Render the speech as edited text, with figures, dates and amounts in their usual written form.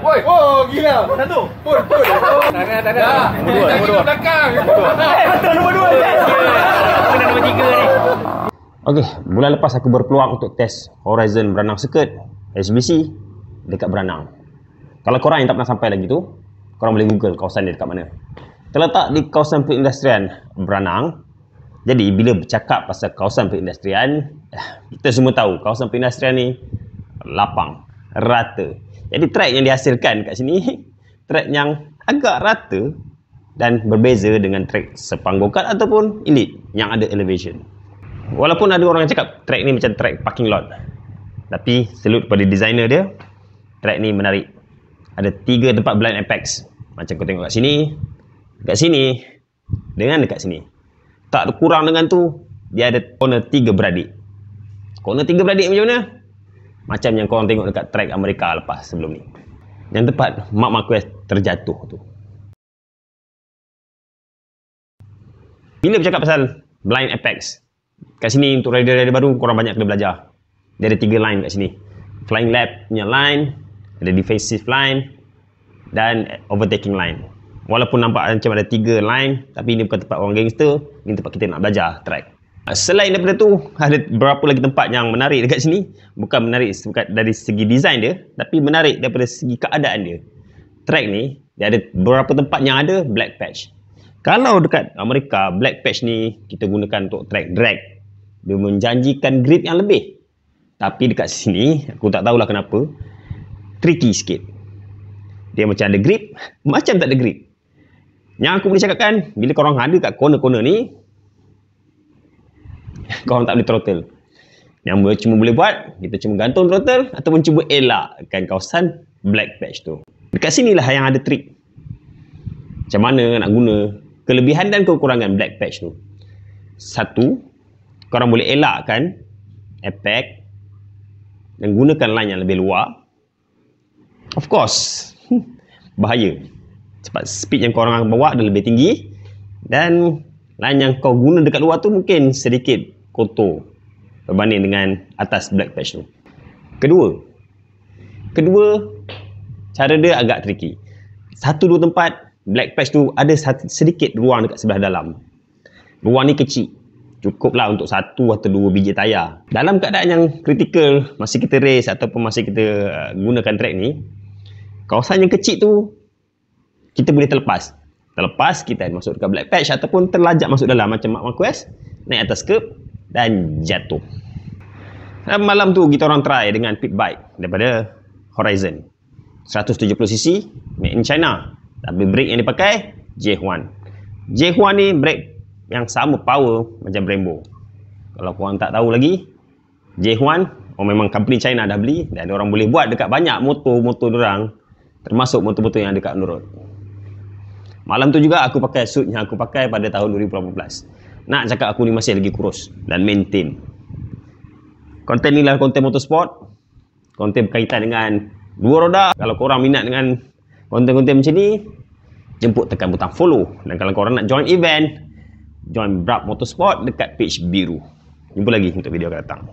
Woi, oh gila. Satu. Pun. Tak ada. Nombor 2 belakang. Betul nombor 2. Kena nombor 3 ni. Okey, bulan lepas aku berpeluang untuk test Horizon Beranang Circuit HBC dekat Beranang. Kalau korang yang tak pernah sampai lagi tu, korang boleh google kawasan dia dekat mana. Terletak di kawasan perindustrian Beranang. Jadi bila bercakap pasal kawasan perindustrian, kita semua tahu kawasan perindustrian ni lapang, rata. Jadi track yang dihasilkan kat sini, track yang agak rata dan berbeza dengan track sepanggokan ataupun elite yang ada elevation. Walaupun ada orang yang cakap track ni macam track parking lot, tapi salute pada designer dia, track ni menarik. Ada 3 tempat blind apex. Macam kau tengok kat sini, dekat sini, dengan dekat sini. Tak kurang dengan tu, dia ada corner 3 beradik. Corner 3 beradik macam mana? Macam yang korang tengok dekat track Amerika lepas sebelum ni. Yang tepat Marc Marquez terjatuh tu. Bila bercakap pasal blind apex, kat sini untuk rider-rider baru korang banyak kena belajar. Dia ada 3 line kat sini. Flying lap punya line, ada defensive line dan overtaking line. Walaupun nampak macam ada 3 line, tapi ini bukan tempat orang gangster, ini tempat kita nak belajar track. Selain daripada tu, ada berapa lagi tempat yang menarik dekat sini. Bukan menarik dari segi design dia, tapi menarik daripada segi keadaan dia. Track ni, dia ada beberapa tempat yang ada black patch. Kalau dekat Amerika, black patch ni kita gunakan untuk track drag. Dia menjanjikan grip yang lebih. Tapi dekat sini, aku tak tahulah kenapa, tricky sikit. Dia macam ada grip, macam tak ada grip. Yang aku boleh cakapkan, bila korang ada kat corner-corner ni, korang tak boleh throttle. Yang cuma boleh buat, kita cuma gantung throttle ataupun cuba elakkan kawasan black patch tu. Dekat sinilah yang ada trik. Macam mana nak guna kelebihan dan kekurangan black patch tu. Satu, korang boleh elakkan apex dan gunakan line yang lebih luar. Of course, bahaya. Sebab speed yang korang bawa dah lebih tinggi dan line yang kau guna dekat luar tu mungkin sedikit kotor berbanding dengan atas black patch tu. Kedua, cara dia agak tricky. 1-2 tempat black patch tu ada sedikit ruang dekat sebelah dalam. Ruang ni kecil, cukuplah untuk 1 atau 2 biji tayar. Dalam keadaan yang kritikal, masa kita race ataupun masa kita gunakan track ni, kawasan yang kecil tu kita boleh terlepas, kita masuk dekat black patch ataupun terlajak masuk dalam macam Marc Marquez, naik atas curb dan jatuh. Dan malam tu kita orang try dengan pit bike daripada Horizon 170cc made in China, tapi brake yang dipakai J1 ni brake yang sama power macam Brembo. Kalau korang tak tahu lagi, J1 memang company China dah beli dan orang boleh buat dekat banyak motor-motor dorang, termasuk motor-motor yang dekat on the road. Malam tu juga aku pakai suit yang aku pakai pada tahun 2018. Nak cakap aku ni masih lagi kurus dan maintain. Konten ni lah konten motorsport, konten berkaitan dengan 2 roda. Kalau korang minat dengan konten-konten macam ni, jemput tekan butang follow. Dan kalau korang nak join event, join Brab Motorsport dekat page biru. Jumpa lagi untuk video akan datang.